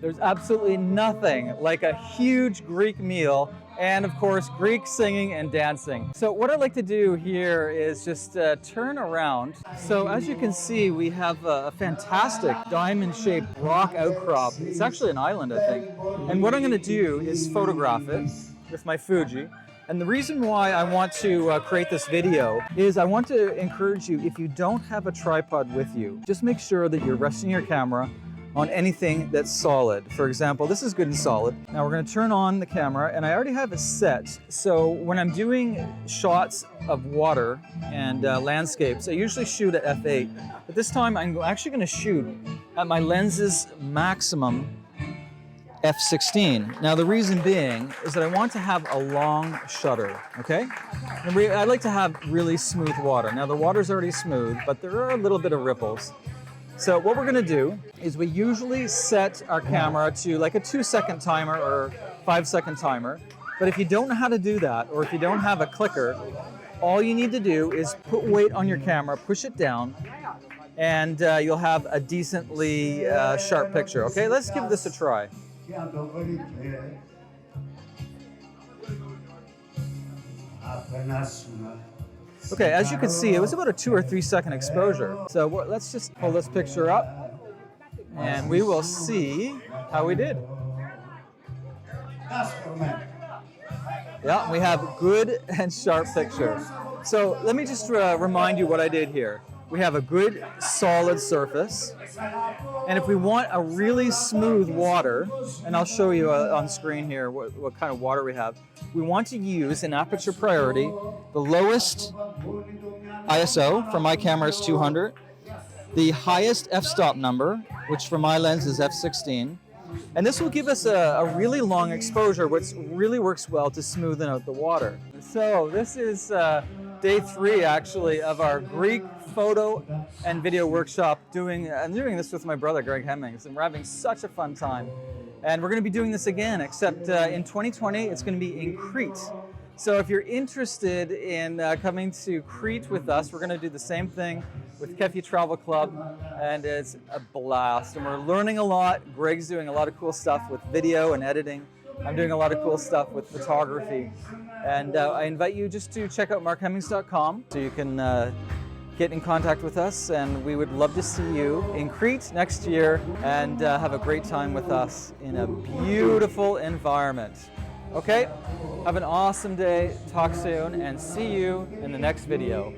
There's absolutely nothing like a huge Greek meal and of course Greek singing and dancing. So what I'd like to do here is just turn around. So as you can see, we have a fantastic diamond-shaped rock outcrop. It's actually an island, I think. And what I'm going to do is photograph it with my Fuji. And the reason why I want to create this video is I want to encourage you, if you don't have a tripod with you, just make sure that you're resting your camera on anything that's solid. For example, this is good and solid. Now we're going to turn on the camera, and I already have it set. So when I'm doing shots of water and landscapes, I usually shoot at f8. But this time I'm actually going to shoot at my lens's maximum f16. Now the reason being is that I want to have a long shutter, okay? And I like to have really smooth water. Now the water's already smooth, but there are a little bit of ripples. So what we're going to do is we usually set our camera to like a 2-second timer or 5-second timer. But if you don't know how to do that, or if you don't have a clicker, all you need to do is put weight on your camera, push it down, and you'll have a decently sharp picture. Okay, let's give this a try. Okay, as you can see, it was about a 2 or 3 second exposure. So let's just pull this picture up and we will see how we did. Yeah, we have good and sharp picture. So let me just remind you what I did here. We have a good solid surface. And if we want a really smooth water, and I'll show you on screen here what kind of water we have, we want to use in aperture priority the lowest ISO, for my camera is 200, the highest f-stop number, which for my lens is f16, and this will give us a really long exposure, which really works well to smoothen out the water. So this is day 3 actually of our Greek photo and video workshop. I'm doing this with my brother Greg Hemmings, and we're having such a fun time. And we're going to be doing this again, except in 2020 it's going to be in Crete. So if you're interested in coming to Crete with us, we're going to do the same thing with Kefi Travel Club, and it's a blast. And we're learning a lot. Greg's doing a lot of cool stuff with video and editing. I'm doing a lot of cool stuff with photography. And I invite you just to check out markhemmings.com so you can get in contact with us, and we would love to see you in Crete next year and have a great time with us in a beautiful environment. Okay, have an awesome day, talk soon, and see you in the next video.